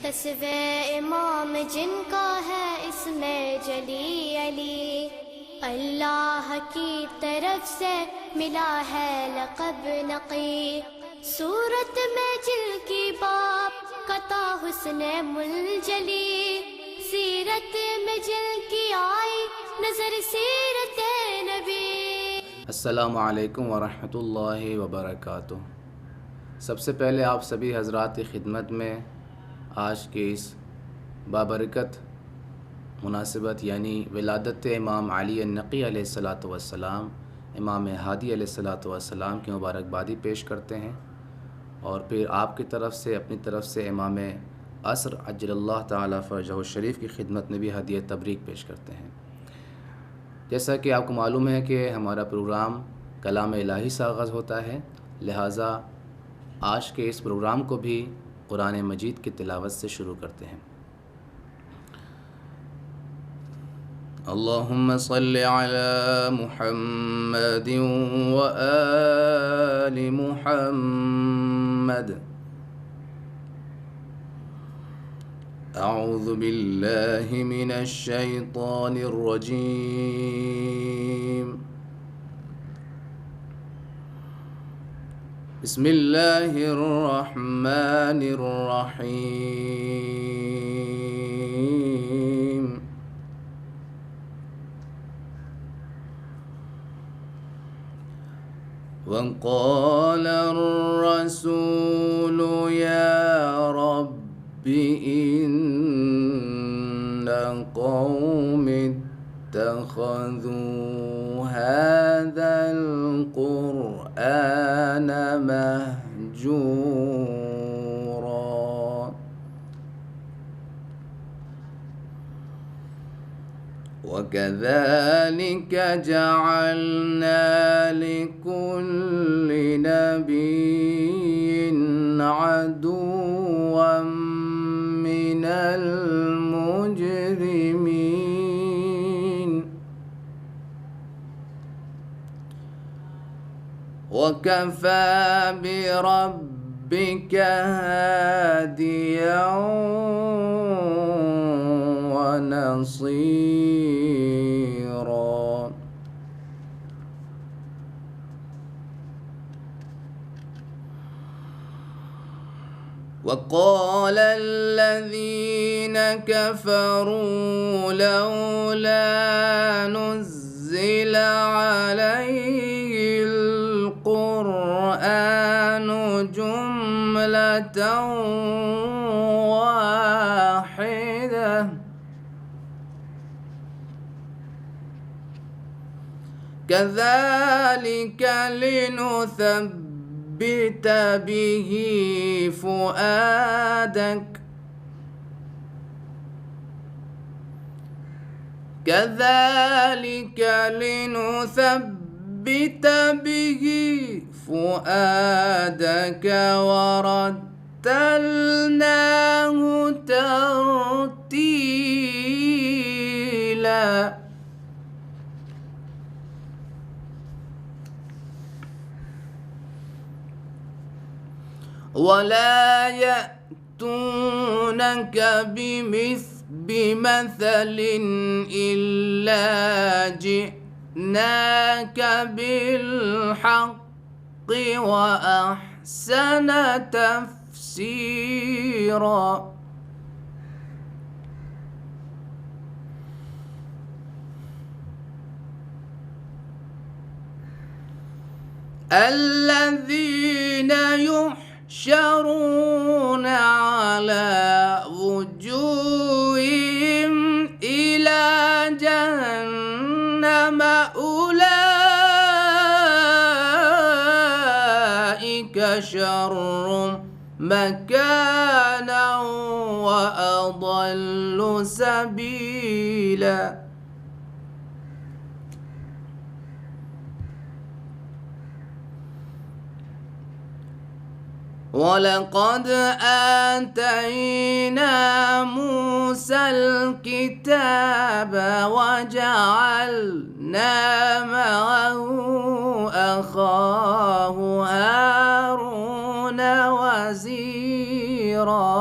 قصوِ امام جن کا ہے اس میں جلی علی، اللہ کی طرف سے ملا ہے لقب نقی، صورت میں جن کی باپ قطع حسن منجلی، سیرت میں جن کی آئی نظر سیرت نبی۔ السلام علیکم ورحمۃ اللہ وبرکاتہ۔ سب سے پہلے آپ سبھی حضرات کی خدمت میں آج کے اس بابرکت مناسبت یعنی ولادت امام علی النقی علیہ الصلاۃ والسلام، امام ہادی علیہ الصلاۃ والسلام کی مبارکبادی پیش کرتے ہیں، اور پھر آپ کی طرف سے اپنی طرف سے امام عصر عجل اللہ تعالیٰ فرجہ الشریف کی خدمت میں بھی ہدیہ تبریک پیش کرتے ہیں۔ جیسا کہ آپ کو معلوم ہے کہ ہمارا پروگرام کلام الہی سے آغاز ہوتا ہے، لہٰذا آج کے اس پروگرام کو بھی قرآن مجید کی تلاوت سے شروع کرتے ہیں۔ اللہم صل علی محمد وآل محمد۔ اعوذ باللہ من الشیطان الرجیم، بسم اللہ الرحمن الرحیم۔ وقال الرسول یا رب إن قوم اتخذوا هذا القرآن مهجورا وكذلك جعلنا لكل نبي عدوا من المجرمين وكفى بربك هاديا ونصيرا۔ وقال الذين كفروا لولا نزل عليه القرآن جملة واحدة كذلك لنثبت به فؤادك كذلك لنثبت به فؤادك ورتلناه ترتيلا۔ ولا يأتونك بمثل إلا جئناك بالحق وأحسن تفسيرا۔ الذين يحشرون على وجوههم إلى جهنم أولئك شر مكانا وأضل سبيلا۔ وَلَقَدْ آتَيْنَا مُوسَى الْكِتَابَ وَجَعَلْنَا مَعَهُ أَخَاهُ هَارُونَ. هارون وزيرا.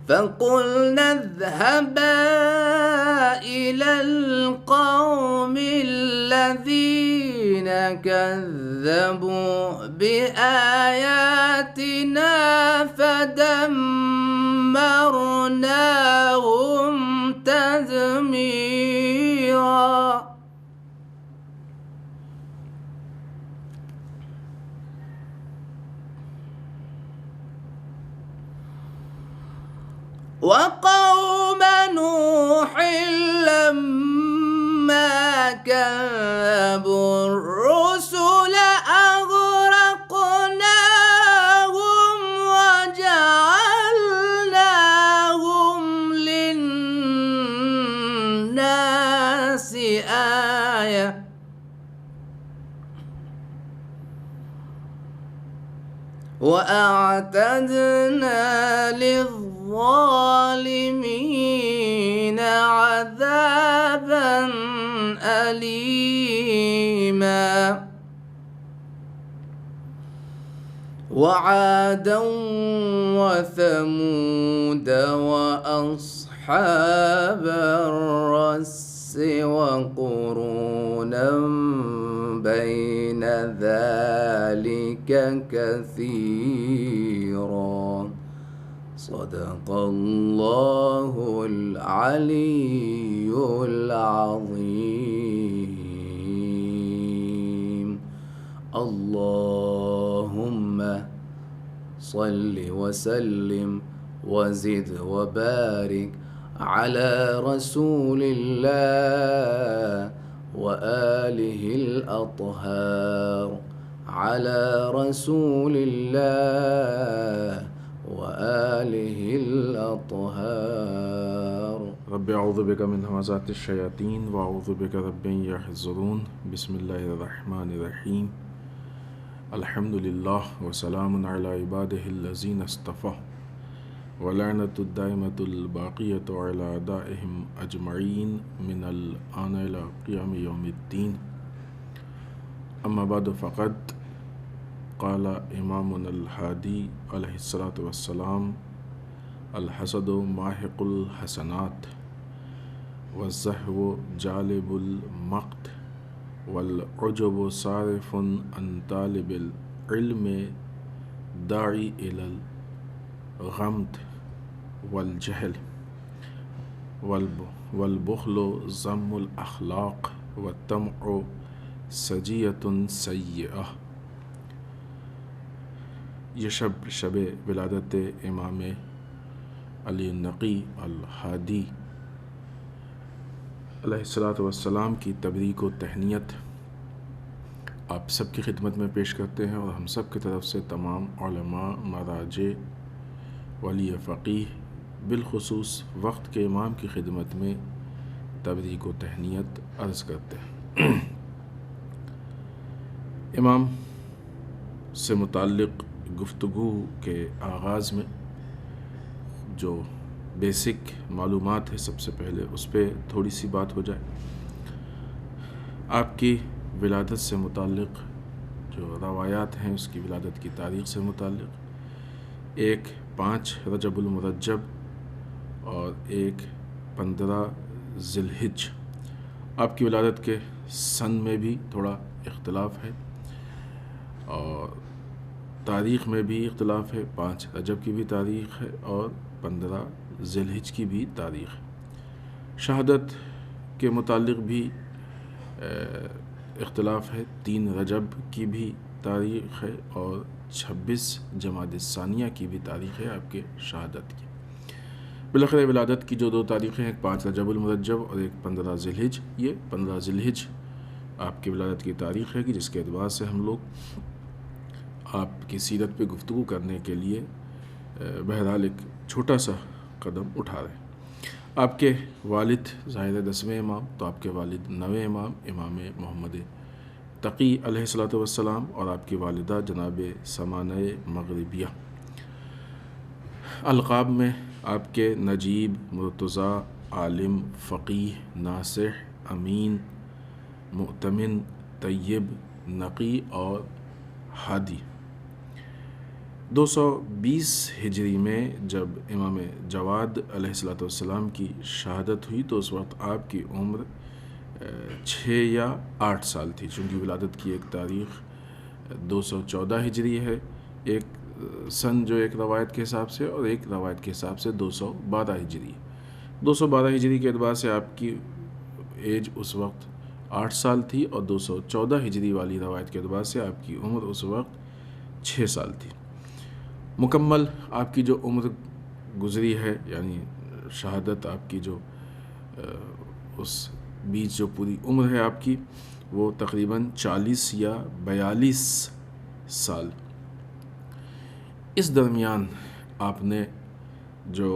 فقلنا اذهبا إلى القوم الذين كذبوا بآياتنا فدمرناهم تدميرا. وقوم نوح لما كذبوا الرسل أغرقناهم وجعلناهم للناس آية. وأعتدنا للظالمين عذابا أليما. وعادا وثمود وأصحاب الرس وقرونا بين ذلك كثيرا. صدق الله العلي العظيم. اللهم صل وسلم وزد وبارك على رسول الله وآله الأطهار. على رسول الله وآله الأطهار. رب أعوذ بك من همزات الشياطين وأعوذ بك رب أن يحضرون. بسم الله الرحمن الرحيم. الحمد لله وسلام على عباده الذين اصطفى ولعنة الدائمة الباقية على أعدائهم أجمعين من الآن إلى قيام يوم الدين. أما بعد فقد قال إمامنا الهادي عليه الصلاة والسلام: الحسد ماحق الحسنات والزهو جالب المقت والعجب صارف عن طالب العلم داعي إلى الغمد والجهل والبخل ذم الأخلاق والطمع سجية سيئة. یہ شب ولادت امام علی النقی الہادی علیہ الصلاۃ والسلام کی تبریک و تہنیت آپ سب کی خدمت میں پیش کرتے ہیں، اور ہم سب کی طرف سے تمام علماء، مراجع، ولی فقیہ، بالخصوص وقت کے امام کی خدمت میں تبریک و تہنیت عرض کرتے ہیں۔ امام سے متعلق گفتگو کے آغاز میں جو بیسک معلومات ہے، سب سے پہلے اس پہ تھوڑی سی بات ہو جائے۔ آپ کی ولادت سے متعلق جو روایات ہیں، اس کی ولادت کی تاریخ سے متعلق، ایک 5 رجب المرجب اور ایک 15 ذی الحج۔ آپ کی ولادت کے سن میں بھی تھوڑا اختلاف ہے اور تاریخ میں بھی اختلاف ہے۔ 5 رجب کی بھی تاریخ ہے اور 15 ذی الحج کی بھی تاریخ ہے۔ شہادت کے متعلق بھی اختلاف ہے۔ 3 رجب کی بھی تاریخ ہے اور 26 جمادی الثانیہ کی بھی تاریخ ہے آپ کے شہادت کی۔ بالاخره ولادت کی جو 2 تاریخیں ہیں، ایک 5 رجب المرجب اور ایک 15 ذی الحج۔ یہ 15 ذی الحج آپ کی ولادت کی تاریخ ہے کہ جس کے اعتبار سے ہم لوگ آپ کی سیرت پہ گفتگو کرنے کے لیے بہرحال ایک چھوٹا سا قدم اٹھا رہے ہیں۔ آپ کے والد ظاہر 10ویں امام، تو آپ کے والد 9ویں امام امام محمد تقی علیہ الصلاۃ والسلام، اور آپ کی والدہ جناب سمانہ مغربیہ۔ القاب میں آپ کے نجیب، مرتضی، عالم، فقیہ، ناصح، امین، مؤتمن، طیب، نقی اور ہادی۔ 220 ہجری میں جب امام جواد علیہ الصلوۃ والسلام کی شہادت ہوئی تو اس وقت آپ کی عمر 6 یا 8 سال تھی، چونکہ ولادت کی ایک تاریخ 214 ہجری ہے ایک سن جو ایک روایت کے حساب سے، اور ایک روایت کے حساب سے 212 ہجری ہے۔ 212 ہجری کے اعتبار سے آپ کی ایج اس وقت 8 سال تھی، اور 214 ہجری والی روایت کے اعتبار سے آپ کی عمر اس وقت 6 سال تھی۔ مکمل آپ کی جو عمر گزری ہے، یعنی شہادت آپ کی جو اس بیچ جو پوری عمر ہے آپ کی، وہ تقریباً 40 یا 42 سال۔ اس درمیان آپ نے جو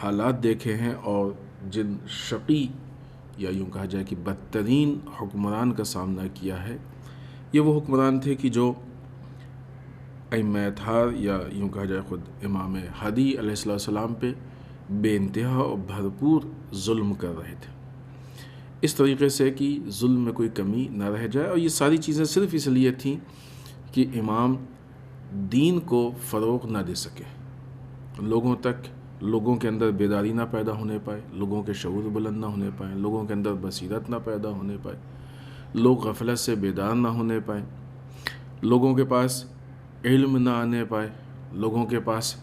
حالات دیکھے ہیں اور جن شقی یا یوں کہا جائے کہ بدترین حکمران کا سامنا کیا ہے، یہ وہ حکمران تھے کہ جو ائمہ اطہار یا یوں کہا جائے خود امام ہادی علیہ السلام پہ بے انتہا اور بھرپور ظلم کر رہے تھے، اس طریقے سے کہ ظلم میں کوئی کمی نہ رہ جائے۔ اور یہ ساری چیزیں صرف اس لیے تھیں کہ امام دین کو فروغ نہ دے سکے، لوگوں کے اندر بیداری نہ پیدا ہونے پائے، لوگوں کے شعور بلند نہ ہونے پائیں، لوگوں کے اندر بصیرت نہ پیدا ہونے پائے، لوگ غفلت سے بیدار نہ ہونے پائیں، لوگوں کے پاس علم نہ آنے پائے، لوگوں کے پاس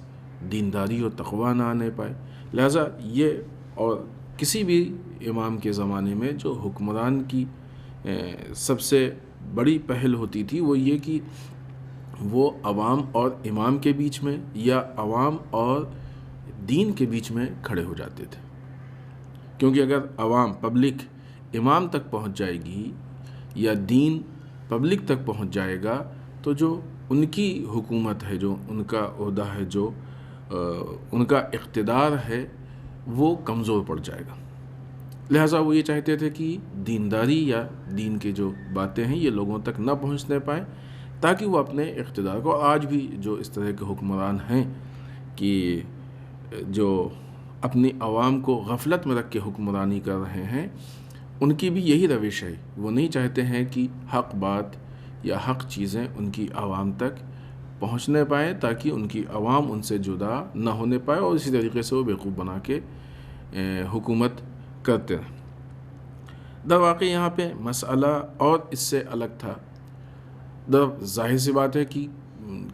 دینداری و تقوی نہ آنے پائے۔ لہٰذا یہ اور کسی بھی امام کے زمانے میں جو حکمران کی سب سے بڑی پہل ہوتی تھی وہ یہ کہ وہ عوام اور امام کے بیچ میں یا عوام اور دین کے بیچ میں کھڑے ہو جاتے تھے، کیونکہ اگر عوام پبلک امام تک پہنچ جائے گی یا دین پبلک تک پہنچ جائے گا تو جو ان کی حکومت ہے، جو ان کا عہدہ ہے، جو ان کا اقتدار ہے، وہ کمزور پڑ جائے گا۔ لہٰذا وہ یہ چاہتے تھے کہ دینداری یا دین کے جو باتیں ہیں یہ لوگوں تک نہ پہنچنے پائیں، تاکہ وہ اپنے اقتدار کو، آج بھی جو اس طرح کے حکمران ہیں کہ جو اپنی عوام کو غفلت میں رکھ کے حکمرانی کر رہے ہیں، ان کی بھی یہی روش ہے، وہ نہیں چاہتے ہیں کہ حق بات یا حق چیزیں ان کی عوام تک پہنچنے پائیں، تاکہ ان کی عوام ان سے جدا نہ ہونے پائے اور اسی طریقے سے وہ بیوقوف بنا کے حکومت کرتے ہیں۔ در واقع یہاں پہ مسئلہ اور اس سے الگ تھا۔ ظاہر سی بات ہے کہ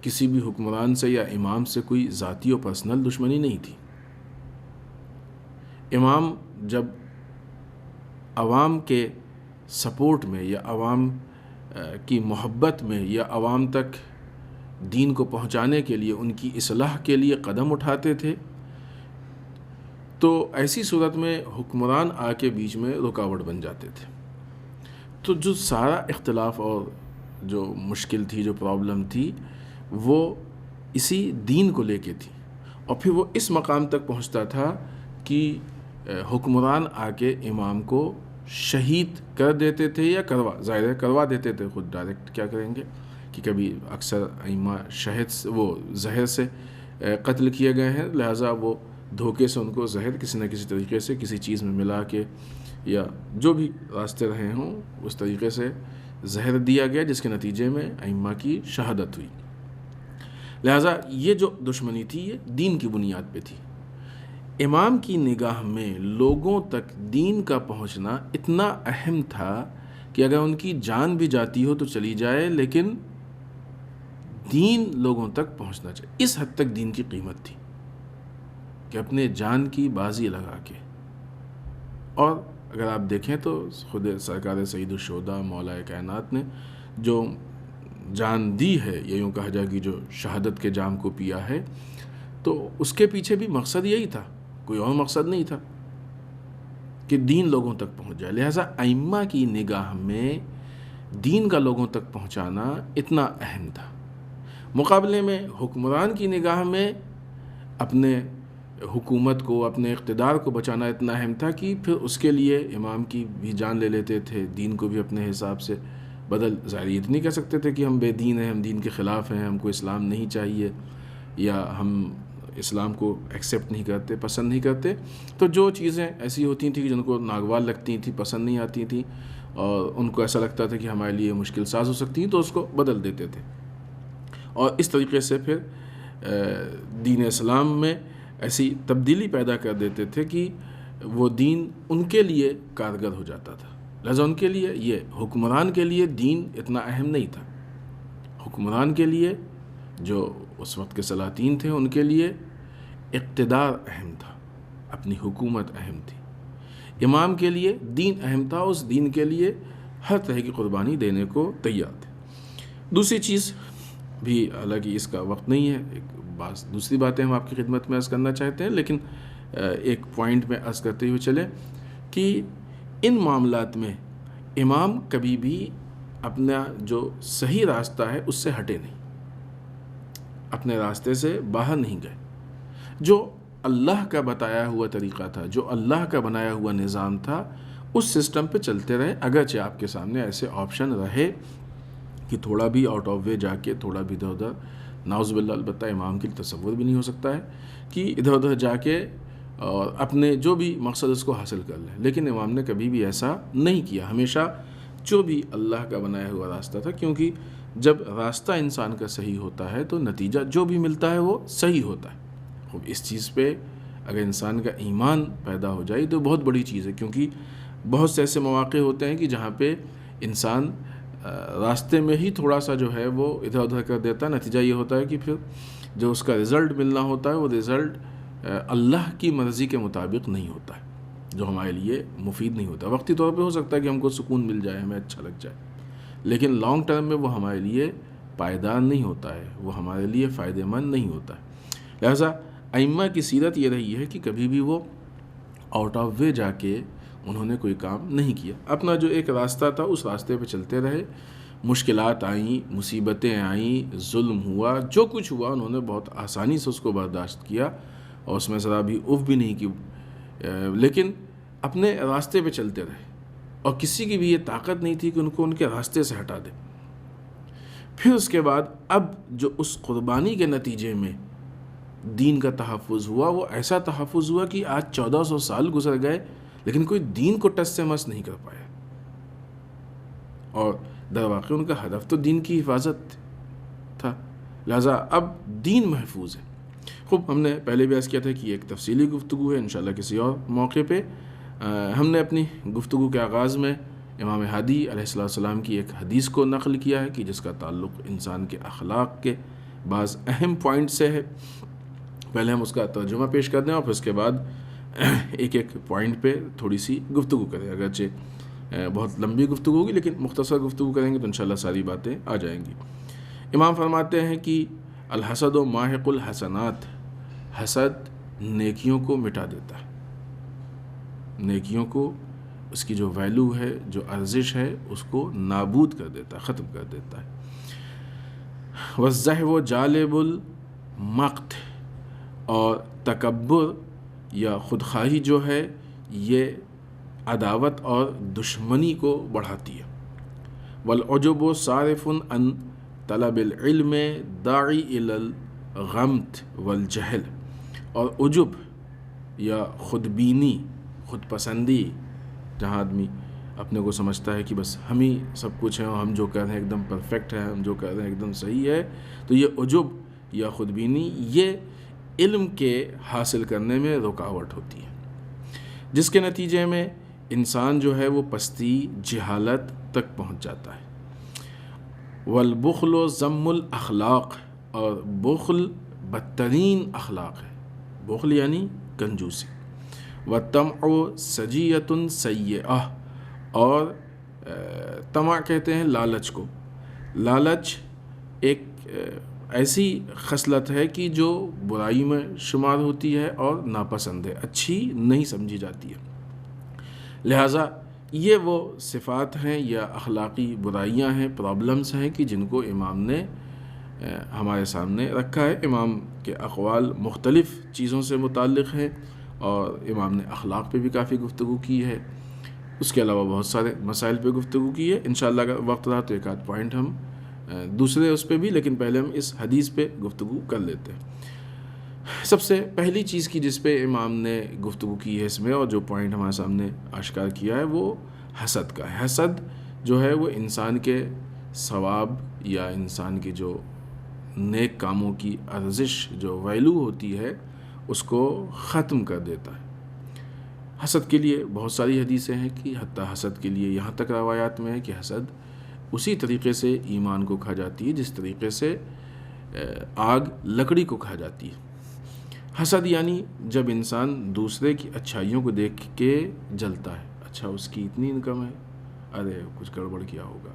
کسی بھی حکمران سے یا امام سے کوئی ذاتی اور پرسنل دشمنی نہیں تھی۔ امام جب عوام کے سپورٹ میں یا عوام کی محبت میں یا عوام تک دین کو پہنچانے کے لیے، ان کی اصلاح کے لیے قدم اٹھاتے تھے، تو ایسی صورت میں حکمران آ کے بیچ میں رکاوٹ بن جاتے تھے۔ تو جو سارا اختلاف اور جو مشکل تھی، جو پرابلم تھی، وہ اسی دین کو لے کے تھی، اور پھر وہ اس مقام تک پہنچتا تھا کہ حکمران آ کے امام کو شہید کر دیتے تھے یا ظاہر ہے کروا دیتے تھے، خود ڈائریکٹ کیا کریں گے کہ کبھی اکثر ائمہ وہ زہر سے قتل کیے گئے ہیں، لہٰذا وہ دھوکے سے ان کو زہر کسی نہ کسی طریقے سے کسی چیز میں ملا کے یا جو بھی راستے رہے ہوں اس طریقے سے زہر دیا گیا، جس کے نتیجے میں ائمہ کی شہادت ہوئی۔ لہٰذا یہ جو دشمنی تھی یہ دین کی بنیاد پہ تھی۔ امام کی نگاہ میں لوگوں تک دین کا پہنچنا اتنا اہم تھا کہ اگر ان کی جان بھی جاتی ہو تو چلی جائے، لیکن دین لوگوں تک پہنچنا چاہیے۔ اس حد تک دین کی قیمت تھی کہ اپنے جان کی بازی لگا کے، اور اگر آپ دیکھیں تو خود سرکار سید الشہداء مولا کائنات نے جو جان دی ہے، یا یوں کہا جائے کہ جو شہادت کے جام کو پیا ہے، تو اس کے پیچھے بھی مقصد یہی تھا، کوئی اور مقصد نہیں تھا کہ دین لوگوں تک پہنچ جائے۔ لہٰذا ائمہ کی نگاہ میں دین کا لوگوں تک پہنچانا اتنا اہم تھا۔ مقابلے میں حکمران کی نگاہ میں اپنے حکومت کو، اپنے اقتدار کو بچانا اتنا اہم تھا کہ پھر اس کے لیے امام کی بھی جان لے لیتے تھے، دین کو بھی اپنے حساب سے ظاہر یہ نہیں کہہ سکتے تھے کہ ہم بے دین ہیں، ہم دین کے خلاف ہیں، ہم کو اسلام نہیں چاہیے یا ہم اسلام کو ایکسیپٹ نہیں کرتے، پسند نہیں کرتے۔ تو جو چیزیں ایسی ہوتی تھیں کہ جن کو ناگوار لگتی تھیں، پسند نہیں آتی تھیں، اور ان کو ایسا لگتا تھا کہ ہمارے لیے مشکل ساز ہو سکتی ہیں، تو اس کو بدل دیتے تھے۔ اور اس طریقے سے پھر دین اسلام میں ایسی تبدیلی پیدا کر دیتے تھے کہ وہ دین ان کے لیے کارگر ہو جاتا تھا. لہذا ان کے لیے یہ حکمران کے لیے دین اتنا اہم نہیں تھا. حکمران کے لیے جو اس وقت کے سلاطین تھے ان کے لیے اقتدار اہم تھا، اپنی حکومت اہم تھی. امام کے لیے دین اہم تھا، اس دین کے لیے ہر طرح کی قربانی دینے کو تیار تھے. دوسری چیز بھی، حالانکہ اس کا وقت نہیں ہے، دوسری باتیں ہم آپ کی خدمت میں عرض کرنا چاہتے ہیں، لیکن ایک پوائنٹ میں عرض کرتے ہوئے چلیں کہ ان معاملات میں امام کبھی بھی اپنا جو صحیح راستہ ہے اس سے ہٹے نہیں، اپنے راستے سے باہر نہیں گئے. جو اللہ کا بتایا ہوا طریقہ تھا، جو اللہ کا بنایا ہوا نظام تھا، اس سسٹم پہ چلتے رہے. اگرچہ آپ کے سامنے ایسے آپشن رہے کہ تھوڑا بھی آؤٹ آف وے جا کے، تھوڑا بھی ادھر ادھر، نعوذ باللہ، البتہ امام کے لیے تصور بھی نہیں ہو سکتا ہے کہ ادھر ادھر جا کے اور اپنے جو بھی مقصد اس کو حاصل کر لیں. لیکن امام نے کبھی بھی ایسا نہیں کیا، ہمیشہ جو بھی اللہ کا بنایا ہوا راستہ تھا، کیونکہ جب راستہ انسان کا صحیح ہوتا ہے تو نتیجہ جو بھی ملتا ہے وہ صحیح ہوتا ہے. خوب اس چیز پہ اگر انسان کا ایمان پیدا ہو جائے تو بہت بڑی چیز ہے، کیونکہ بہت سے ایسے مواقع ہوتے ہیں کہ جہاں پہ انسان راستے میں ہی تھوڑا سا جو ہے وہ ادھر ادھر کر دیتا ہے. نتیجہ یہ ہوتا ہے کہ پھر جو اس کا رزلٹ ملنا ہوتا ہے وہ رزلٹ اللہ کی مرضی کے مطابق نہیں ہوتا ہے، جو ہمارے لیے مفید نہیں ہوتا. وقتی طور پہ ہو سکتا ہے کہ ہم کو سکون مل جائے، ہمیں اچھا لگ جائے، لیکن لانگ ٹرم میں وہ ہمارے لیے پائیدار نہیں ہوتا ہے، وہ ہمارے لیے فائدہ مند نہیں ہوتا ہے. لہٰذا ائمہ کی سیرت یہ رہی ہے کہ کبھی بھی وہ آؤٹ آف وے جا کے انہوں نے کوئی کام نہیں کیا. اپنا جو ایک راستہ تھا اس راستے پہ چلتے رہے. مشکلات آئیں، مصیبتیں آئیں، ظلم ہوا، جو کچھ ہوا انہوں نے بہت آسانی سے اس کو برداشت کیا اور اس میں ذرا بھی اف بھی نہیں کی، لیکن اپنے راستے پہ چلتے رہے اور کسی کی بھی یہ طاقت نہیں تھی کہ ان کو ان کے راستے سے ہٹا دے. پھر اس کے بعد اب جو اس قربانی کے نتیجے میں دین کا تحفظ ہوا، وہ ایسا تحفظ ہوا کہ آج 1400 سال گزر گئے لیکن کوئی دین کو ٹچ سے مس نہیں کر پایا. اور در واقع ان کا ہدف تو دین کی حفاظت تھا. لہٰذا اب دین محفوظ ہے. خوب، ہم نے پہلے بھی عرض کیا تھا کہ یہ ایک تفصیلی گفتگو ہے، انشاءاللہ کسی اور موقع پہ ہم نے اپنی گفتگو کے آغاز میں امام ہادی علیہ السلام کی ایک حدیث کو نقل کیا ہے کہ جس کا تعلق انسان کے اخلاق کے بعض اہم پوائنٹ سے ہے. پہلے ہم اس کا ترجمہ پیش کر دیں اور پھر اس کے بعد ایک ایک پوائنٹ پہ تھوڑی سی گفتگو کریں. اگرچہ بہت لمبی گفتگو ہوگی لیکن مختصر گفتگو کریں گے تو انشاءاللہ ساری باتیں آ جائیں گی. امام فرماتے ہیں کہ الحسد و ماحق الحسنات، حسد نیکیوں کو مٹا دیتا ہے، نیکیوں کو، اس کی جو ویلو ہے، جو ارزش ہے، اس کو نابود کر دیتا ہے، ختم کر دیتا ہے. والزحو جالب المقت، اور تکبر یا خودخواہی جو ہے یہ عداوت اور دشمنی کو بڑھاتی ہے. والعجب صارف عن طلب العلم داعی الی الغمط والجہل، اور عجب یا خودبینی، خود پسندی، جہاں آدمی اپنے کو سمجھتا ہے کہ بس ہم ہی سب کچھ ہیں اور ہم جو کر رہے ہیں ایک دم پرفیکٹ ہے، ہم جو کر رہے ہیں ایک دم صحیح ہے، تو یہ عجب یا خودبینی یہ علم کے حاصل کرنے میں رکاوٹ ہوتی ہے، جس کے نتیجے میں انسان جو ہے وہ پستی، جہالت تک پہنچ جاتا ہے. والبخل و ذم الاخلاق، اور بخل بدترین اخلاق ہے، بخل یعنی کنجوسی. والطمع سجیۃ سیئہ، اور طمع کہتے ہیں لالچ کو. لالچ ایک ایسی خصلت ہے کہ جو برائی میں شمار ہوتی ہے اور ناپسند ہے، اچھی نہیں سمجھی جاتی ہے. لہٰذا یہ وہ صفات ہیں یا اخلاقی برائیاں ہیں، پرابلمز ہیں کہ جن کو امام نے ہمارے سامنے رکھا ہے. امام کے اقوال مختلف چیزوں سے متعلق ہیں اور امام نے اخلاق پہ بھی کافی گفتگو کی ہے، اس کے علاوہ بہت سارے مسائل پہ گفتگو کی ہے. انشاءاللہ اگر وقت رہا تو ایک آدھ پوائنٹ ہم دوسرے اس پہ بھی، لیکن پہلے ہم اس حدیث پہ گفتگو کر لیتے ہیں. سب سے پہلی چیز کی جس پہ امام نے گفتگو کی ہے اس میں، اور جو پوائنٹ ہمارے سامنے آشکار کیا ہے، وہ حسد کا ہے. حسد جو ہے وہ انسان کے ثواب یا انسان کی جو نیک کاموں کی ارزش جو ویلو ہوتی ہے اس کو ختم کر دیتا ہے۔ حسد کے لیے بہت ساری حدیثیں ہیں کہ حتیٰ حسد کے لیے یہاں تک روایات میں ہے کہ حسد اسی طریقے سے ایمان کو کھا جاتی ہے جس طریقے سے آگ لکڑی کو کھا جاتی ہے۔ حسد یعنی جب انسان دوسرے کی اچھائیوں کو دیکھ کے جلتا ہے، اچھا اس کی اتنی انکم ہے، ارے کچھ گڑبڑ کیا ہوگا،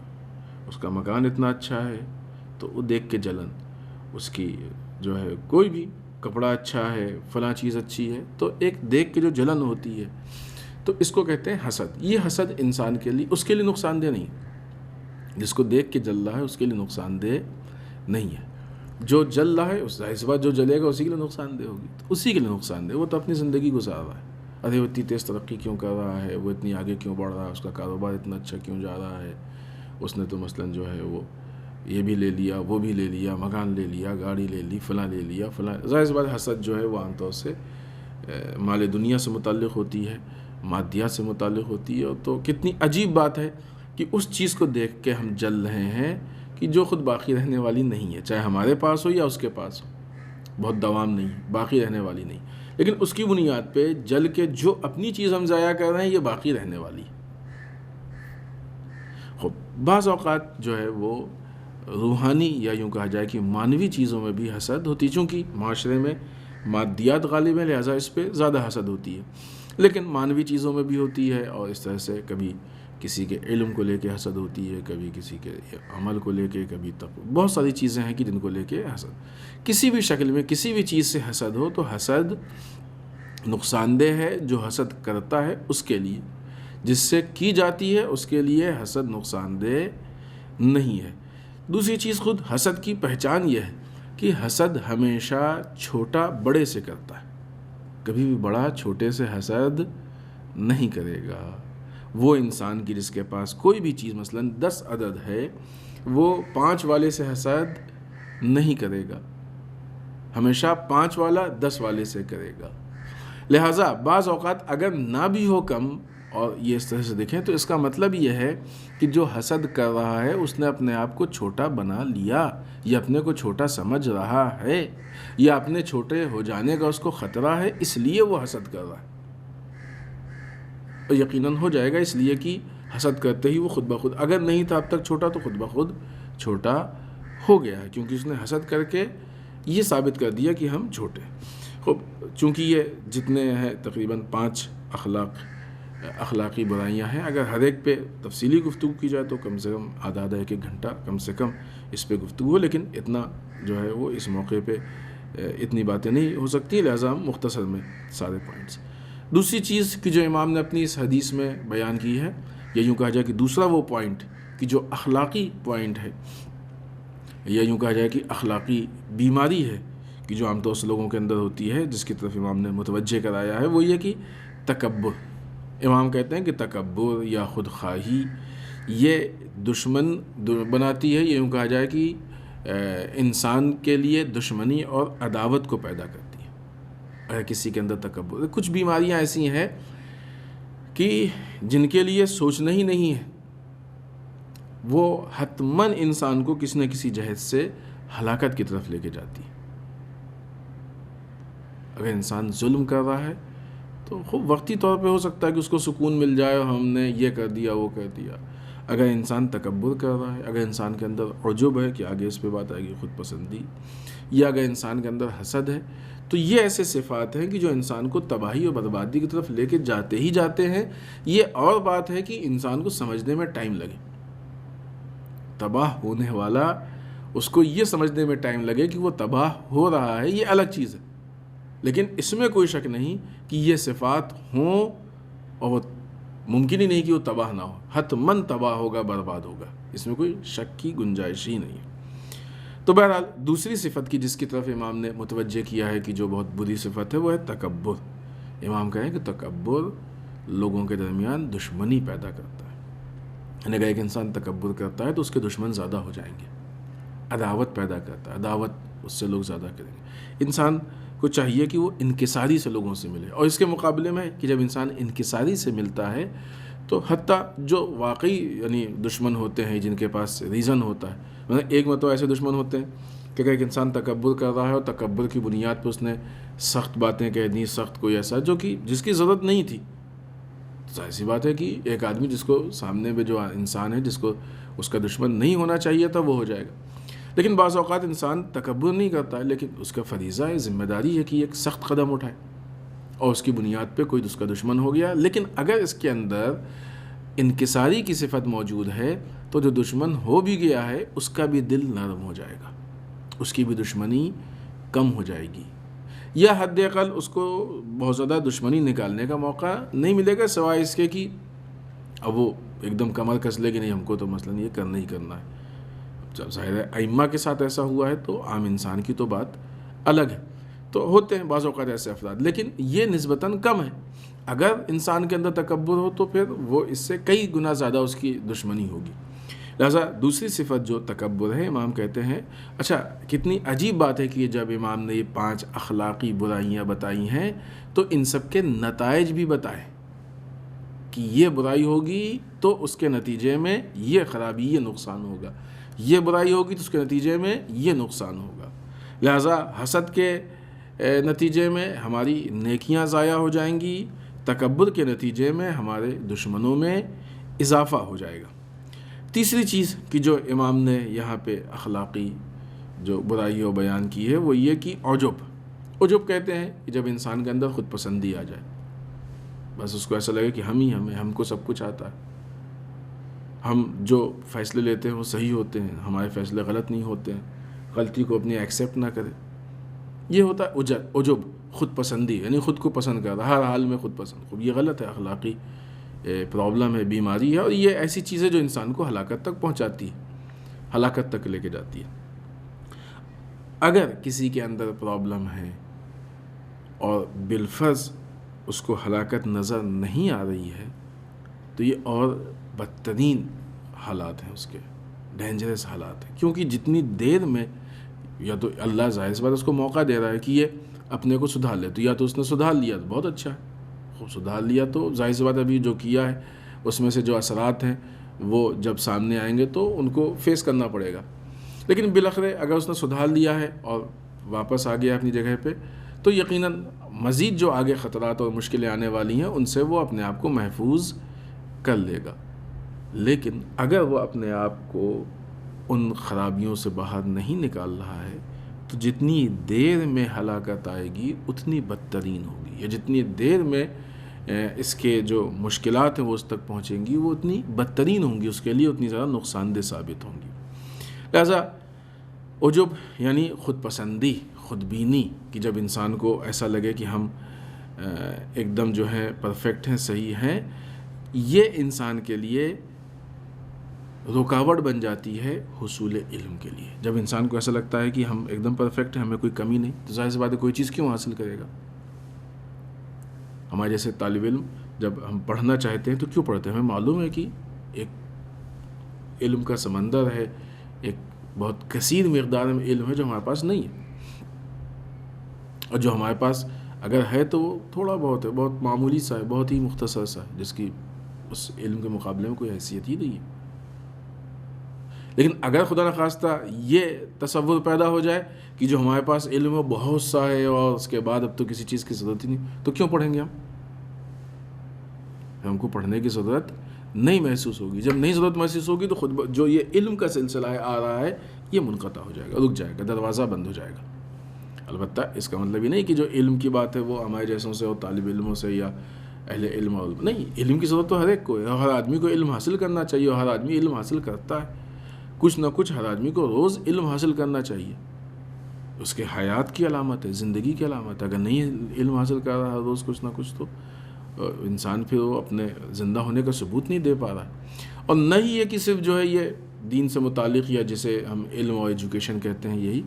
اس کا مکان اتنا اچھا ہے تو وہ دیکھ کے جلن، اس کی جو ہے کوئی بھی کپڑا اچھا ہے، فلاں چیز اچھی ہے، تو ایک دیکھ کے جو جلن ہوتی ہے تو اس کو کہتے ہیں حسد۔ یہ حسد انسان کے لیے، اس کے لیے نقصان دہ نہیں، جس کو دیکھ کے جل رہا ہے اس کے لیے نقصان دہ نہیں ہے۔ جو جل رہا ہے اس بات جو جلے گا اسی کے لیے نقصان دہ ہوگی، تو اسی کے لیے نقصان دہ، وہ تو اپنی زندگی گزار رہا ہے، ارے وہ اتنی تیز ترقی کیوں کر رہا ہے، وہ اتنی آگے کیوں بڑھ رہا ہے، اس کا کاروبار اتنا اچھا کیوں جا رہا ہے، اس نے تو مثلاً جو ہے وہ یہ بھی لے لیا، وہ بھی لے لیا، مکان لے لیا، گاڑی لے لی، فلاں لے لیا، فلاں۔ ظاہر سی بات حسد جو ہے وہ عام طور سے مال دنیا سے متعلق ہوتی ہے، مادیات سے متعلق ہوتی ہے، تو کتنی عجیب بات ہے کہ اس چیز کو دیکھ کے ہم جل رہے ہیں کہ جو خود باقی رہنے والی نہیں ہے، چاہے ہمارے پاس ہو یا اس کے پاس ہو، بہت دوام نہیں، باقی رہنے والی نہیں، لیکن اس کی بنیاد پہ جل کے جو اپنی چیز ہم ضائع کر رہے ہیں یہ باقی رہنے والی ہے۔ خب بعض اوقات جو ہے وہ روحانی یا یوں کہا جائے کہ مانوی چیزوں میں بھی حسد ہوتی، چونکہ معاشرے میں مادیات غالب ہیں لہٰذا اس پہ زیادہ حسد ہوتی ہے، لیکن مانوی چیزوں میں بھی ہوتی ہے، اور اس طرح سے کبھی کسی کے علم کو لے کے حسد ہوتی ہے، کبھی کسی کے عمل کو لے کے، کبھی بہت ساری چیزیں ہیں کہ جن کو لے کے حسد، کسی بھی شکل میں کسی بھی چیز سے حسد ہو تو حسد نقصان دہ ہے۔ جو حسد کرتا ہے اس کے لیے، جس سے کی جاتی ہے اس کے لیے حسد نقصان دہ نہیں ہے۔ دوسری چیز، خود حسد کی پہچان یہ ہے کہ حسد ہمیشہ چھوٹا بڑے سے کرتا ہے، کبھی بھی بڑا چھوٹے سے حسد نہیں کرے گا۔ وہ انسان کی جس کے پاس کوئی بھی چیز مثلاً 10 عدد ہے، وہ 5 والے سے حسد نہیں کرے گا، ہمیشہ 5 والا 10 والے سے کرے گا۔ لہٰذا بعض اوقات اگر نہ بھی ہو کم، اور یہ اس طرح سے دیکھیں تو اس کا مطلب یہ ہے کہ جو حسد کر رہا ہے اس نے اپنے آپ کو چھوٹا بنا لیا، یا اپنے کو چھوٹا سمجھ رہا ہے، یا اپنے چھوٹے ہو جانے کا اس کو خطرہ ہے، اس لیے وہ حسد کر رہا ہے۔ اور یقیناً ہو جائے گا، اس لیے کہ حسد کرتے ہی وہ خود بخود، اگر نہیں تھا اب تک چھوٹا تو خود بخود چھوٹا ہو گیا ہے، کیونکہ اس نے حسد کر کے یہ ثابت کر دیا کہ ہم چھوٹے۔ خب چونکہ یہ جتنے ہیں تقریباً 5 اخلاقی برائیاں ہیں، اگر ہر ایک پہ تفصیلی گفتگو کی جائے تو کم سے کم آدھا ایک گھنٹہ کم سے کم اس پہ گفتگو ہو، لیکن اتنا جو ہے وہ اس موقع پہ اتنی باتیں نہیں ہو سکتی، لہٰذا ہم مختصر میں سارے پوائنٹس۔ دوسری چیز کہ جو امام نے اپنی اس حدیث میں بیان کی ہے، یا یوں کہا جائے کہ دوسرا وہ پوائنٹ کہ جو اخلاقی پوائنٹ ہے، یا یوں کہا جائے کہ اخلاقی بیماری ہے کہ جو عام طور سے لوگوں کے اندر ہوتی ہے، جس کی طرف امام نے متوجہ کرایا ہے، وہ یہ کہ تکبر۔ امام کہتے ہیں کہ تکبر یا خود خواہی یہ دشمن بناتی ہے، یہ یوں کہا جائے کہ انسان کے لیے دشمنی اور عداوت کو پیدا کرتی ہے اگر کسی کے اندر تکبر۔ کچھ بیماریاں ایسی ہیں کہ جن کے لیے سوچنا ہی نہیں ہے، وہ حتماً انسان کو کسی نہ کسی جہت سے ہلاکت کی طرف لے کے جاتی ہے۔ اگر انسان ظلم کر رہا ہے تو خوب وقتی طور پہ ہو سکتا ہے کہ اس کو سکون مل جائے اور ہم نے یہ کر دیا وہ کر دیا۔ اگر انسان تکبر کر رہا ہے، اگر انسان کے اندر عجب ہے کہ آگے اس پہ بات آئے گی خود پسندی، یا اگر انسان کے اندر حسد ہے، تو یہ ایسے صفات ہیں کہ جو انسان کو تباہی اور بربادی کی طرف لے کے جاتے ہی جاتے ہیں۔ یہ اور بات ہے کہ انسان کو سمجھنے میں ٹائم لگے، تباہ ہونے والا اس کو یہ سمجھنے میں ٹائم لگے کہ وہ تباہ ہو رہا ہے، یہ الگ چیز ہے، لیکن اس میں کوئی شک نہیں کہ یہ صفات ہوں، اور وہ ممکن ہی نہیں کہ وہ تباہ نہ ہو، حتماً تباہ ہوگا، برباد ہوگا، اس میں کوئی شک کی گنجائش ہی نہیں ہے۔ تو بہرحال دوسری صفت کی جس کی طرف امام نے متوجہ کیا ہے کہ جو بہت بری صفت ہے، وہ ہے تکبر۔ امام کہیں کہ تکبر لوگوں کے درمیان دشمنی پیدا کرتا ہے، یعنی اگر ایک انسان تکبر کرتا ہے تو اس کے دشمن زیادہ ہو جائیں گے، عداوت پیدا کرتا ہے، عداوت اس سے لوگ زیادہ کریں گے۔ انسان کو چاہیے کہ وہ انکساری سے لوگوں سے ملے، اور اس کے مقابلے میں کہ جب انسان انکساری سے ملتا ہے تو حتیٰ جو واقعی یعنی دشمن ہوتے ہیں جن کے پاس ریزن ہوتا ہے، مطلب ایک مرتبہ ایسے دشمن ہوتے ہیں کہ اگر ایک انسان تکبر کر رہا ہے اور تکبر کی بنیاد پر اس نے سخت باتیں کہہ دیں، سخت کوئی ایسا جو کہ جس کی ضرورت نہیں تھی، تو ظاہر سی بات ہے کہ ایک آدمی جس کو سامنے میں جو انسان ہے جس کو اس کا دشمن نہیں ہونا چاہیے تھا وہ ہو جائے گا۔ لیکن بعض اوقات انسان تکبر نہیں کرتا ہے، لیکن اس کا فریضہ ہے، ذمہ داری ہے کہ ایک سخت قدم اٹھائے، اور اس کی بنیاد پہ کوئی اس کا دشمن ہو گیا، لیکن اگر اس کے اندر انکساری کی صفت موجود ہے تو جو دشمن ہو بھی گیا ہے اس کا بھی دل نرم ہو جائے گا، اس کی بھی دشمنی کم ہو جائے گی، یا حد اقل اس کو بہت زیادہ دشمنی نکالنے کا موقع نہیں ملے گا، سوائے اس کے کہ اب وہ ایک دم کمر کس لے کہ نہیں ہم کو تو مثلاً یہ کرنا ہی کرنا ہے۔ جب ظاہر ہے ائمہ کے ساتھ ایسا ہوا ہے تو عام انسان کی تو بات الگ ہے، تو ہوتے ہیں بعض اوقات ایسے افراد، لیکن یہ نسبتاً کم ہے۔ اگر انسان کے اندر تکبر ہو تو پھر وہ اس سے کئی گنا زیادہ اس کی دشمنی ہوگی۔ لہٰذا دوسری صفت جو تکبر ہے، امام کہتے ہیں اچھا کتنی عجیب بات ہے کہ جب امام نے یہ 5 اخلاقی برائیاں بتائی ہیں تو ان سب کے نتائج بھی بتائے کہ یہ برائی ہوگی تو اس کے نتیجے میں یہ خرابی، یہ نقصان ہوگا، یہ برائی ہوگی تو اس کے نتیجے میں یہ نقصان ہوگا۔ لہٰذا حسد کے نتیجے میں ہماری نیکیاں ضائع ہو جائیں گی، تکبر کے نتیجے میں ہمارے دشمنوں میں اضافہ ہو جائے گا۔ تیسری چیز کہ جو امام نے یہاں پہ اخلاقی جو برائی بیان کی ہے وہ یہ کہ عجب کہتے ہیں کہ جب انسان کے اندر خود پسندی آ جائے، بس اس کو ایسا لگے کہ ہم کو سب کچھ آتا ہے، ہم جو فیصلے لیتے ہیں وہ صحیح ہوتے ہیں، ہمارے فیصلے غلط نہیں ہوتے ہیں، غلطی کو اپنی ایکسیپٹ نہ کرے، یہ ہوتا ہے عجب، خود پسندی، یعنی خود کو پسند کر رہا، ہر حال میں خود پسند، خوب یہ غلط ہے، اخلاقی پرابلم ہے، بیماری ہے، اور یہ ایسی چیزیں جو انسان کو ہلاکت تک پہنچاتی ہے، ہلاکت تک لے کے جاتی ہے۔ اگر کسی کے اندر پرابلم ہے اور بالفرض اس کو ہلاکت نظر نہیں آ رہی ہے تو یہ اور بدترین حالات ہیں، اس کے ڈینجرس حالات ہیں، کیونکہ جتنی دیر میں یا تو اللہ ظاہر سی بات اس کو موقع دے رہا ہے کہ یہ اپنے کو سدھار لے، تو یا تو اس نے سدھار لیا تو بہت اچھا ہے، خوب سدھار لیا تو ظاہر سی بات ابھی جو کیا ہے اس میں سے جو اثرات ہیں وہ جب سامنے آئیں گے تو ان کو فیس کرنا پڑے گا، لیکن بالآخر اگر اس نے سدھار لیا ہے اور واپس آ گیا اپنی جگہ پہ تو یقیناً مزید جو آگے خطرات اور مشکلیں آنے والی ہیں ان سے وہ اپنے آپ کو محفوظ کر لے گا۔ لیکن اگر وہ اپنے آپ کو ان خرابیوں سے باہر نہیں نکال رہا ہے تو جتنی دیر میں ہلاکت آئے گی اتنی بدترین ہوگی، یا جتنی دیر میں اس کے جو مشکلات ہیں وہ اس تک پہنچیں گی وہ اتنی بدترین ہوں گی، اس کے لیے اتنی زیادہ نقصان دہ ثابت ہوں گی۔ لہذا عجب یعنی خود پسندی، خود بینی، کہ جب انسان کو ایسا لگے کہ ہم ایک دم جو ہے پرفیکٹ ہیں، صحیح ہیں، یہ انسان کے لیے رکاوٹ بن جاتی ہے حصول علم کے لیے۔ جب انسان کو ایسا لگتا ہے کہ ہم ایک دم پرفیکٹ ہیں، ہمیں کوئی کمی نہیں، تو ظاہر سی بات ہے کوئی چیز کیوں حاصل کرے گا؟ ہمارے جیسے طالب علم جب ہم پڑھنا چاہتے ہیں تو کیوں پڑھتے ہیں؟ ہمیں معلوم ہے کہ ایک علم کا سمندر ہے، ایک بہت کثیر مقدار میں علم ہے جو ہمارے پاس نہیں ہے، اور جو ہمارے پاس اگر ہے تو وہ تھوڑا بہت ہے، بہت معمولی سا ہے، بہت ہی مختصر سا ہے، جس کی اس علم کے مقابلے میں کوئی حیثیت ہی نہیں ہے۔ لیکن اگر خدا نخواستہ یہ تصور پیدا ہو جائے کہ جو ہمارے پاس علم ہے بہت سا ہے اور اس کے بعد اب تو کسی چیز کی ضرورت ہی نہیں، تو کیوں پڑھیں گے ہم کو پڑھنے کی ضرورت نہیں محسوس ہوگی۔ جب نہیں ضرورت محسوس ہوگی تو خود جو یہ علم کا سلسلہ آ رہا ہے یہ منقطع ہو جائے گا، رک جائے گا، دروازہ بند ہو جائے گا۔ البتہ اس کا مطلب یہ نہیں کہ جو علم کی بات ہے وہ ہمارے جیسوں سے ہو، طالب علموں سے یا اہل علم اور نہیں، علم کی ضرورت تو ہر ایک کو ہے، ہر آدمی کو علم حاصل کرنا چاہیے، اور ہر آدمی علم حاصل کرتا ہے، کچھ نہ کچھ ہر آدمی کو روز علم حاصل کرنا چاہیے، اس کے حیات کی علامت ہے، زندگی کی علامت ہے۔ اگر نہیں علم حاصل کر رہا ہر روز کچھ نہ کچھ تو انسان پھر وہ اپنے زندہ ہونے کا ثبوت نہیں دے پا رہا ہے۔ اور نہ ہی یہ کہ صرف جو ہے یہ دین سے متعلق یا جسے ہم علم اور ایجوکیشن کہتے ہیں یہی،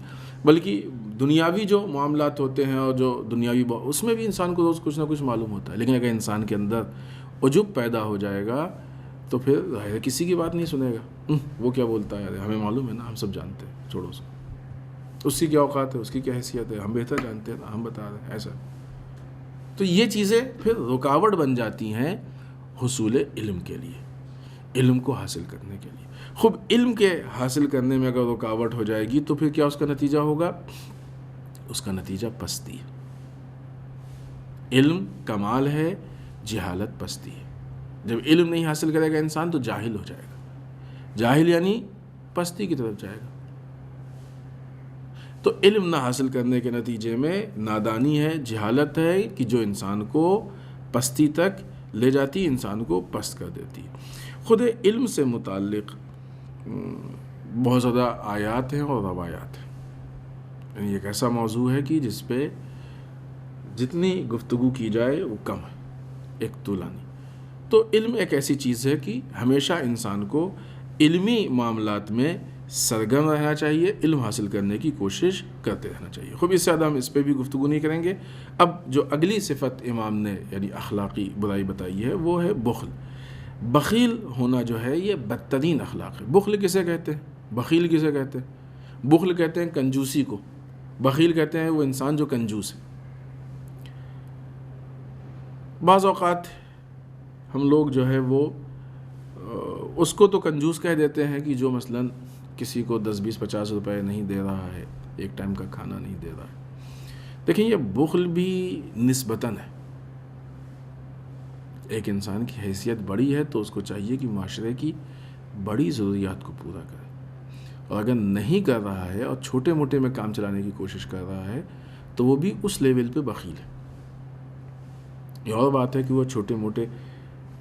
بلکہ دنیاوی جو معاملات ہوتے ہیں اور جو دنیاوی اس میں بھی انسان کو روز کچھ نہ کچھ معلوم ہوتا ہے۔ لیکن اگر انسان کے اندر عجب پیدا ہو جائے گا تو پھر ظاہر کسی کی بات نہیں سنے گا، وہ کیا بولتا ہے، ہمیں معلوم ہے نا، ہم سب جانتے ہیں، چھوڑو اس کو، اس کی کیا اوقات ہے، اس کی کیا حیثیت ہے، ہم بہتر جانتے ہیں نا، ہم بتا رہے ہیں ایسا۔ تو یہ چیزیں پھر رکاوٹ بن جاتی ہیں حصول علم کے لیے۔ علم کو حاصل کرنے کے لیے۔ خوب علم کے حاصل کرنے میں اگر رکاوٹ ہو جائے گی تو پھر کیا اس کا نتیجہ ہوگا؟ اس کا نتیجہ پستی ہے۔ علم کمال ہے، جہالت پستی ہے۔ جب علم نہیں حاصل کرے گا انسان تو جاہل ہو جائے گا، جاہل یعنی پستی کی طرف جائے گا۔ تو علم نہ حاصل کرنے کے نتیجے میں نادانی ہے، جہالت ہے کہ جو انسان کو پستی تک لے جاتی، انسان کو پست کر دیتی۔ خود علم سے متعلق بہت زیادہ آیات ہیں اور روایات ہیں، یعنی ایک ایسا موضوع ہے کہ جس پہ جتنی گفتگو کی جائے وہ کم ہے، ایک طولانی۔ تو علم ایک ایسی چیز ہے کہ ہمیشہ انسان کو علمی معاملات میں سرگرم رہنا چاہیے، علم حاصل کرنے کی کوشش کرتے رہنا چاہیے۔ خوب اس سے زیادہ ہم اس پہ بھی گفتگو نہیں کریں گے۔ اب جو اگلی صفت امام نے یعنی اخلاقی برائی بتائی ہے وہ ہے بخل۔ بخیل ہونا جو ہے یہ بدترین اخلاق ہے۔ بخل کسے کہتے ہیں؟ بخیل کسے کہتے ہیں؟ بخل کہتے ہیں کنجوسی کو، بخیل کہتے ہیں وہ انسان جو کنجوس ہے۔ بعض اوقات ہم لوگ جو ہے وہ اس کو تو کنجوس کہہ دیتے ہیں کہ جو مثلاً کسی کو 10 20 50 روپے نہیں دے رہا ہے، ایک ٹائم کا کھانا نہیں دے رہا ہے۔ دیکھیں یہ بخل بھی نسبتاً ہے۔ ایک انسان کی حیثیت بڑی ہے تو اس کو چاہیے کہ معاشرے کی بڑی ضروریات کو پورا کرے، اور اگر نہیں کر رہا ہے اور چھوٹے موٹے میں کام چلانے کی کوشش کر رہا ہے تو وہ بھی اس لیول پہ بخیل ہے۔ یہ اور بات ہے کہ وہ چھوٹے موٹے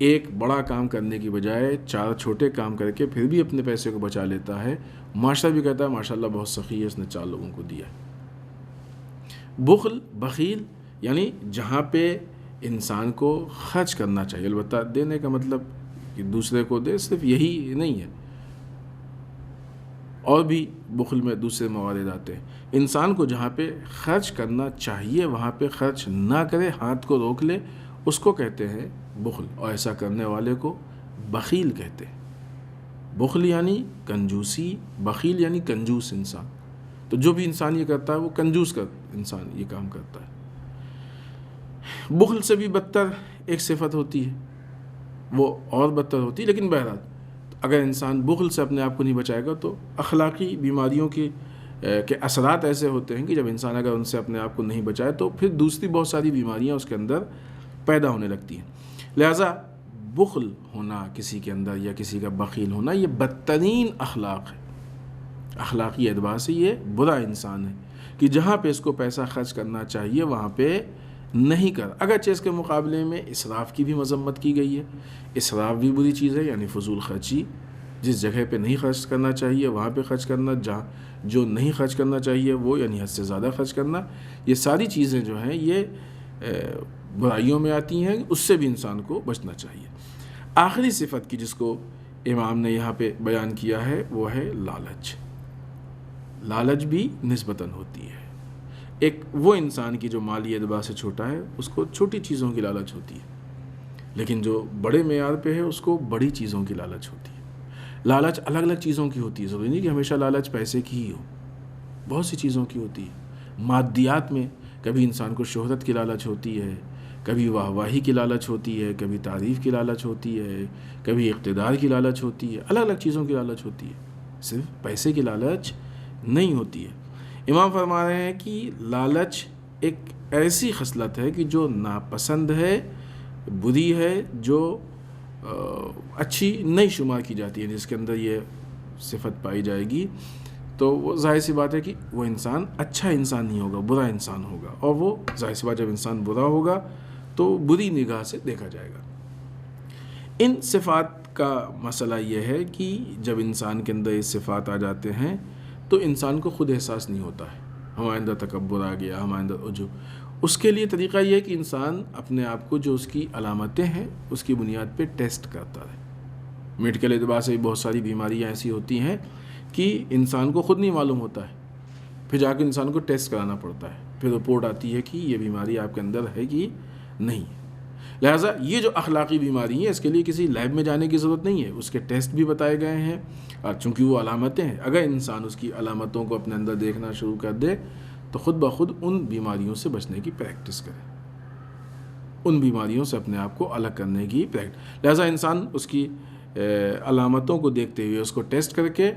ایک بڑا کام کرنے کی بجائے 4 چھوٹے کام کر کے پھر بھی اپنے پیسے کو بچا لیتا ہے، معاشرہ بھی کہتا ہے ماشاءاللہ بہت سخی ہے، اس نے 4 لوگوں کو دیا ہے۔ بخل، بخیل یعنی جہاں پہ انسان کو خرچ کرنا چاہیے، البتہ دینے کا مطلب کہ دوسرے کو دے صرف یہی نہیں ہے، اور بھی بخل میں دوسرے موارد آتے ہیں۔ انسان کو جہاں پہ خرچ کرنا چاہیے وہاں پہ خرچ نہ کرے، ہاتھ کو روک لے، اس کو کہتے ہیں بخل، اور ایسا کرنے والے کو بخیل کہتے ہیں۔ بخل یعنی کنجوسی، بخیل یعنی کنجوس انسان۔ تو جو بھی انسان یہ کرتا ہے وہ کنجوس کا انسان یہ کام کرتا ہے۔ بخل سے بھی بدتر ایک صفت ہوتی ہے، وہ اور بدتر ہوتی ہے، لیکن بہرحال اگر انسان بخل سے اپنے آپ کو نہیں بچائے گا تو اخلاقی بیماریوں کے اثرات ایسے ہوتے ہیں کہ جب انسان اگر ان سے اپنے آپ کو نہیں بچائے تو پھر دوسری بہت ساری بیماریاں اس کے اندر پیدا ہونے لگتی ہیں۔ لہٰذا بخل ہونا کسی کے اندر یا کسی کا بخیل ہونا یہ بدترین اخلاق ہے، اخلاقی اعتبار سے یہ برا انسان ہے کہ جہاں پہ اس کو پیسہ خرچ کرنا چاہیے وہاں پہ نہیں کر۔ اگرچہ اس کے مقابلے میں اسراف کی بھی مذمت کی گئی ہے، اسراف بھی بری چیز ہے، یعنی فضول خرچی، جس جگہ پہ نہیں خرچ کرنا چاہیے وہاں پہ خرچ کرنا، جہاں جو نہیں خرچ کرنا چاہیے وہ یعنی حد سے زیادہ خرچ کرنا، یہ ساری چیزیں جو ہیں یہ برائیوں میں آتی ہیں، اس سے بھی انسان کو بچنا چاہیے۔ آخری صفت کی جس کو امام نے یہاں پہ بیان کیا ہے وہ ہے لالچ۔ لالچ بھی نسبتاً ہوتی ہے۔ ایک وہ انسان کی جو مالی اعتبار سے چھوٹا ہے اس کو چھوٹی چیزوں کی لالچ ہوتی ہے، لیکن جو بڑے معیار پہ ہے اس کو بڑی چیزوں کی لالچ ہوتی ہے۔ لالچ الگ الگ چیزوں کی ہوتی ہے، ضروری نہیں کہ ہمیشہ لالچ پیسے کی ہی ہو، بہت سی چیزوں کی ہوتی ہے۔ مادیات میں کبھی انسان کو شہرت کی لالچ ہوتی ہے، کبھی واہواہی کی لالچ ہوتی ہے، کبھی تعریف کی لالچ ہوتی ہے، کبھی اقتدار کی لالچ ہوتی ہے، الگ الگ چیزوں کی لالچ ہوتی ہے، صرف پیسے کی لالچ نہیں ہوتی ہے۔ امام فرما رہے ہیں کہ لالچ ایک ایسی خصلت ہے کہ جو ناپسند ہے، بری ہے، جو اچھی نہیں شمار کی جاتی ہے۔ جس کے اندر یہ صفت پائی جائے گی تو وہ ظاہر سی بات ہے کہ وہ انسان اچھا انسان نہیں ہوگا، برا انسان ہوگا، اور وہ ظاہر سی بات جب انسان برا ہوگا تو بری نگاہ سے دیکھا جائے گا۔ ان صفات کا مسئلہ یہ ہے کہ جب انسان کے اندر یہ صفات آ جاتے ہیں تو انسان کو خود احساس نہیں ہوتا ہے، ہمارے اندر تکبر آ گیا، ہمارے اندر عجب۔ اس کے لیے طریقہ یہ ہے کہ انسان اپنے آپ کو جو اس کی علامتیں ہیں اس کی بنیاد پہ ٹیسٹ کرتا رہے۔ میڈیکل اعتبار سے بہت ساری بیماریاں ایسی ہوتی ہیں کہ انسان کو خود نہیں معلوم ہوتا ہے، پھر جا کے انسان کو ٹیسٹ کرانا پڑتا ہے، پھر رپورٹ آتی ہے کہ یہ بیماری آپ کے اندر ہے کہ نہیں۔ لہٰذا یہ جو اخلاقی بیماری ہیں اس کے لیے کسی لیب میں جانے کی ضرورت نہیں ہے، اس کے ٹیسٹ بھی بتائے گئے ہیں، اور چونکہ وہ علامتیں ہیں، اگر انسان اس کی علامتوں کو اپنے اندر دیکھنا شروع کر دے تو خود بخود ان بیماریوں سے بچنے کی پریکٹس کرے، ان بیماریوں سے اپنے آپ کو الگ کرنے کی پریکٹس۔ لہٰذا انسان اس کی علامتوں کو دیکھتے ہوئے اس کو ٹیسٹ کر کے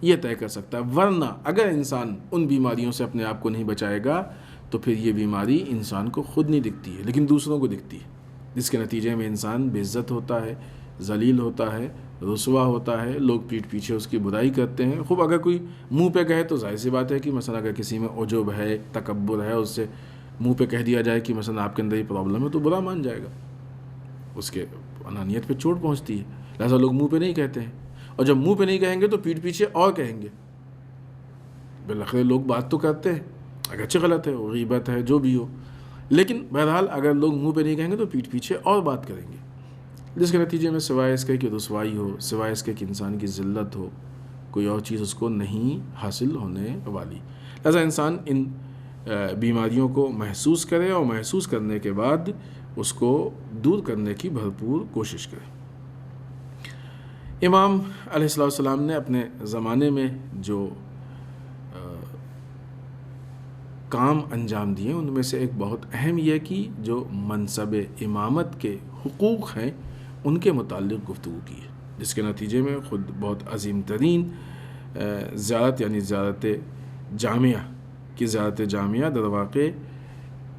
یہ طے کر سکتا ہے. ورنہ اگر انسان ان بیماریوں سے اپنے آپ کو نہیں بچائے گا تو پھر یہ بیماری انسان کو خود نہیں دکھتی ہے لیکن دوسروں کو دکھتی ہے، جس کے نتیجے میں انسان بے عزت ہوتا ہے، ذلیل ہوتا ہے، رسوا ہوتا ہے، لوگ پیٹھ پیچھے اس کی برائی کرتے ہیں. خوب اگر کوئی منہ پہ کہے تو ظاہر سی بات ہے کہ مثلا اگر کسی میں عجب ہے، تکبر ہے، اس سے منہ پہ کہہ دیا جائے کہ مثلا آپ کے اندر یہ پرابلم ہے تو برا مان جائے گا، اس کے انانیت پہ چوٹ پہنچتی ہے. لہٰذا لوگ منہ پہ نہیں کہتے ہیں، اور جب منہ پہ نہیں کہیں گے تو پیٹھ پیچھے اور کہیں گے. بالآخر لوگ بات تو کرتے ہیں، اگرچہ غلط ہے، غیبت ہے، جو بھی ہو، لیکن بہرحال اگر لوگ منہ پہ نہیں کہیں گے تو پیٹھ پیچھے اور بات کریں گے، جس کے نتیجے میں سوائے اس کے کہ رسوائی ہو، سوائے اس کے کہ انسان کی ذلت ہو، کوئی اور چیز اس کو نہیں حاصل ہونے والی. لہذا انسان ان بیماریوں کو محسوس کرے اور محسوس کرنے کے بعد اس کو دور کرنے کی بھرپور کوشش کرے. امام علیہ السلام نے اپنے زمانے میں جو کام انجام دیے ان میں سے ایک بہت اہم یہ کہ جو منصب امامت کے حقوق ہیں ان کے متعلق گفتگو کی ہے، جس کے نتیجے میں خود بہت عظیم ترین زیارت یعنی زیارت جامعہ کی زیارت جامعہ در واقع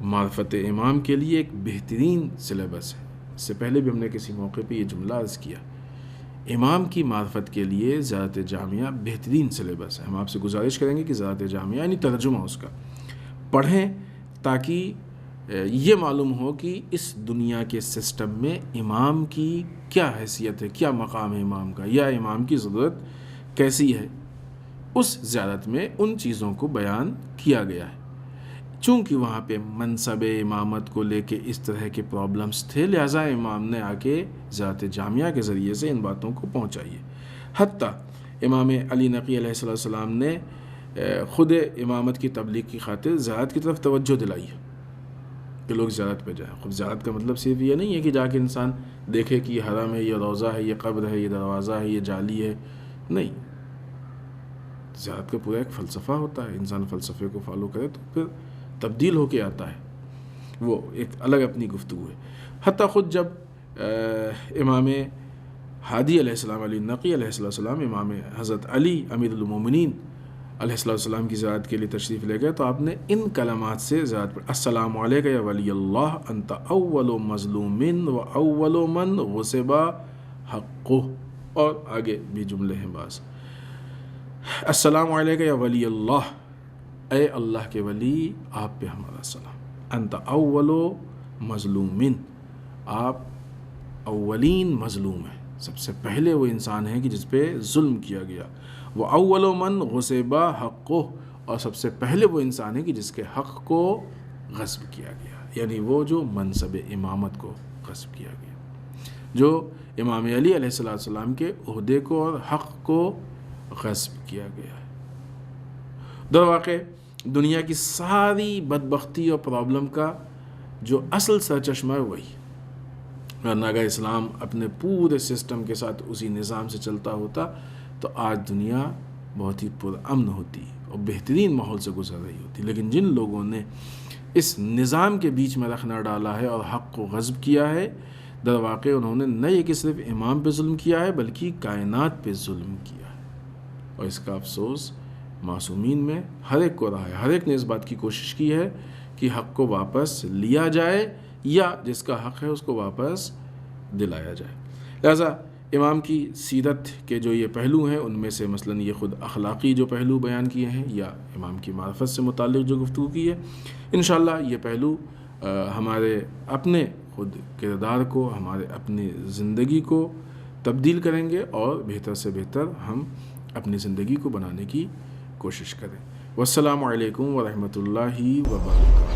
معرفت امام کے لیے ایک بہترین سلیبس ہے. اس سے پہلے بھی ہم نے کسی موقع پہ یہ جملہ عرض کیا، امام کی معرفت کے لیے زیارت جامعہ بہترین سلیبس ہے. ہم آپ سے گزارش کریں گے کہ زیارت جامعہ یعنی ترجمہ اس کا پڑھیں تاکہ یہ معلوم ہو کہ اس دنیا کے سسٹم میں امام کی کیا حیثیت ہے، کیا مقام ہے امام کا، یا امام کی ضرورت کیسی ہے. اس زیارت میں ان چیزوں کو بیان کیا گیا ہے. چونکہ وہاں پہ منصب امامت کو لے کے اس طرح کے پرابلمز تھے، لہٰذا امام نے آ کے زیارت جامعہ کے ذریعے سے ان باتوں کو پہنچائیے. حتیٰ امام علی نقی علیہ السلام نے خود امامت کی تبلیغ کی خاطر زیارت کی طرف توجہ دلائی ہے کہ لوگ زیارت پہ جائیں. خود زیارت کا مطلب صرف یہ نہیں ہے کہ جا کے انسان دیکھے کہ یہ حرم ہے، یہ روضہ ہے، یہ قبر ہے، یہ دروازہ ہے، یہ جالی ہے. نہیں، زیارت کا پورا ایک فلسفہ ہوتا ہے. انسان فلسفے کو فالو کرے تو پھر تبدیل ہو کے آتا ہے، وہ ایک الگ اپنی گفتگو ہے. حتیٰ خود جب امام ہادی علیہ السلام، علی نقی علیہ السلام، امام حضرت علی امیر المومنین علیہ السلام کی زیارت کے لیے تشریف لے گئے تو آپ نے ان کلمات سے زیارت پر السلام علیکہ یا ولی اللہ انت اول مظلوم و اول من غصب حقہ، اور آگے بھی جملے ہیں بعض. السلام علیکہ یا ولی اللہ، اے اللہ کے ولی آپ پہ ہمارا سلام. انت اول مظلوم، آپ اولین مظلوم ہیں، سب سے پہلے وہ انسان ہے کہ جس پہ ظلم کیا گیا. وہ اول من غصب حقہ، اور سب سے پہلے وہ انسان ہے کہ جس کے حق کو غصب کیا گیا، یعنی وہ جو منصب امامت کو غصب کیا گیا، جو امام علی علیہ السلام کے عہدے کو اور حق کو غصب کیا گیا ہے. در واقع دنیا کی ساری بدبختی اور پرابلم کا جو اصل سرچشمہ ہے وہی، ورنہ اگر اسلام اپنے پورے سسٹم کے ساتھ اسی نظام سے چلتا ہوتا تو آج دنیا بہت ہی پرامن ہوتی اور بہترین ماحول سے گزر رہی ہوتی. لیکن جن لوگوں نے اس نظام کے بیچ میں رکھنا ڈالا ہے اور حق کو غصب کیا ہے، در واقع انہوں نے نہ یہ کہ صرف امام پہ ظلم کیا ہے بلکہ کائنات پہ ظلم کیا ہے. اور اس کا افسوس معصومین میں ہر ایک کو رہا ہے. ہر ایک نے اس بات کی کوشش کی ہے کہ حق کو واپس لیا جائے یا جس کا حق ہے اس کو واپس دلایا جائے. لہذا امام کی سیرت کے جو یہ پہلو ہیں ان میں سے مثلا یہ خود اخلاقی جو پہلو بیان کیے ہیں یا امام کی معرفت سے متعلق جو گفتگو کی ہے، انشاءاللہ یہ پہلو ہمارے اپنے خود کردار کو، ہمارے اپنی زندگی کو تبدیل کریں گے اور بہتر سے بہتر ہم اپنی زندگی کو بنانے کی کوشش کریں. والسلام علیکم ورحمۃ اللہ وبرکاتہ.